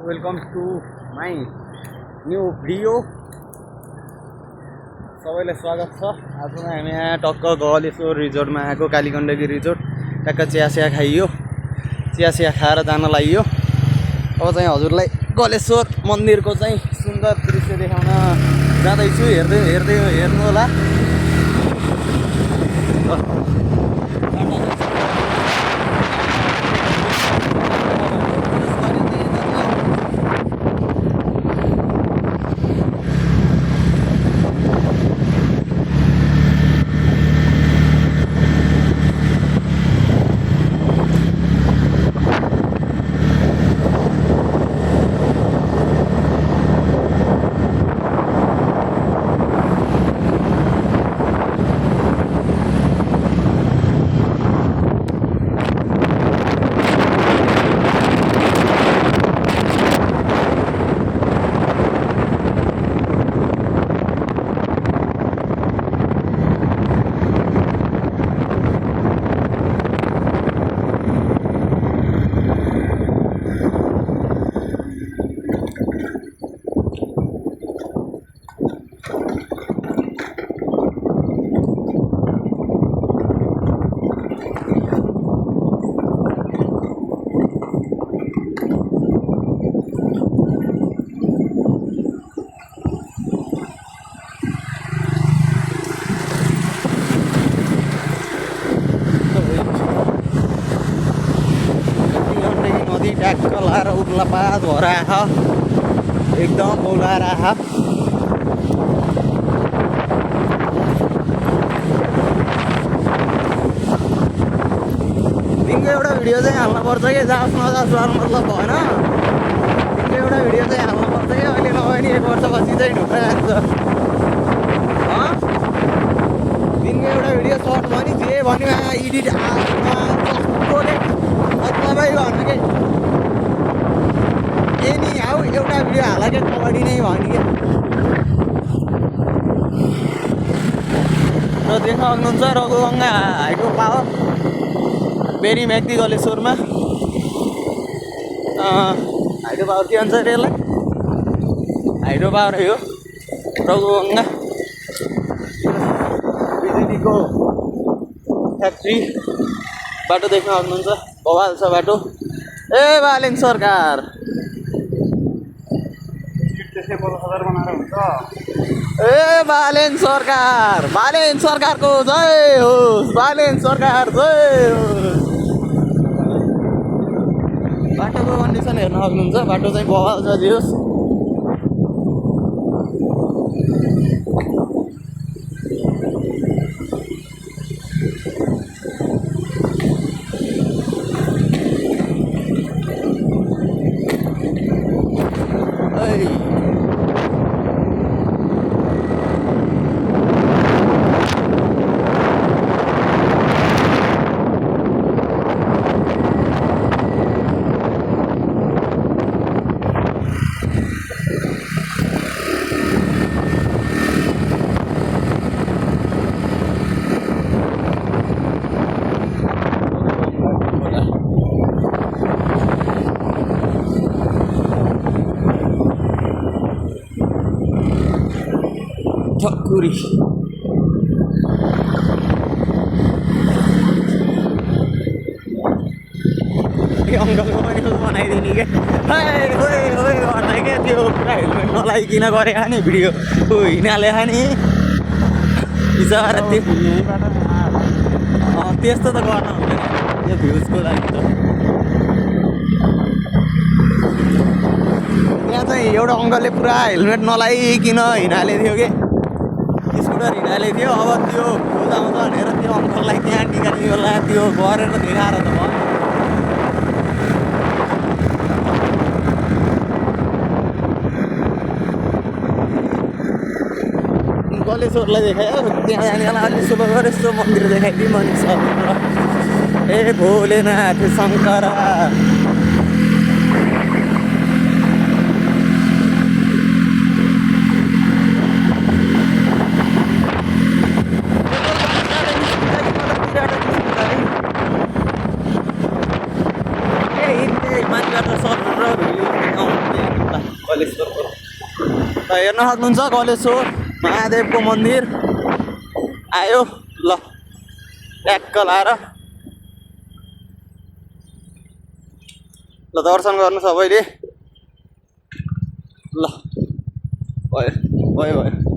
Welcome to my new video. सबैलाई स्वागत छ। आज हामी यहाँ टक्क गलेश्वर रिजोर्टमा आएको, कालीगण्डकी रिजोर्ट। टक्क चिया खाइयो, चिया खाएर जान लागियो। अब चाहिँ हजुरलाई गलेश्वर मन्दिरको चाहिँ सुन्दर दृश्य देखाउन जाँदैछु। हेर्नु होला। ट्याक्क लाएर उर्ला पात भएर आख, एकदम बोलाएर आख। तिनको एउटा भिडियो चाहिँ हाल्न पर्छ कि जाओस् नजाओस् मतलब भएन। तिनको एउटा भिडियो चाहिँ हाल्न पर्छ कि अहिले नभए नि 1 वर्षपछि चाहिँ ढुक्रा आएको छ। तिनको एउटा भिडियो सर्ट भयो नि, जे भन्यो एडिट मतलब भन्नु कि नि आऊ एउटा भिडियो हाल क्या कबड्डी नै भन्यो क्या। र देख्न सक्नुहुन्छ रघुगङ्गा हाइड्रो पावर बेरी म्याग्दी गलेश्वरमा। हाइड्रो पावर के भन्छ अरे यसलाई? हाइड्रो पावर हो रघुगङ्गा बिजुलीको फ्याक्ट्री। बाटो देख्न सक्नुहुन्छ, बवाल छ बाटो। ए बालेन सरकार, ए बालेन सरकारको जय होस्, बालेन सरकार जय होस्। बाटोको कन्डिसन हेर्न सक्नुहुन्छ, बाटो चाहिँ बवाल छ दियोस्। ठकुरी अङ्कलको पनि बनाइदिने क्या भन्दा क्या। त्यो पुरा हेलमेट नलाइकन गरेको नि भिडियो हिँडाले नि बिचरा। त्यस्तो त गर्न हुँदैन यो भ्युजको लागि त। त्यहाँ चाहिँ एउटा अङ्कलले पुरा हेलमेट नलाइकन हिँडाले थियो कि, स्कुटर हिँडाले थियो। अब त्यो भ्युज आउँछ भनेर त्यो अङ्कललाई त्यहाँ निकाल्ने होला, त्यो गरेर देखाएर त भयो। गलेश्वरलाई देखायो, त्यहाँ जानेलाई अलिक शुभ गरेर यस्तो मन्दिर देखाइदिउँ भने सब। ए भोलेनाथ शङ्कर हेर्न सक्नुहुन्छ गलेश्वर महादेवको मन्दिर आयो ल ट्याक्क लाएर ल दर्शन गर्नु सबैले ल भयो भयो भयो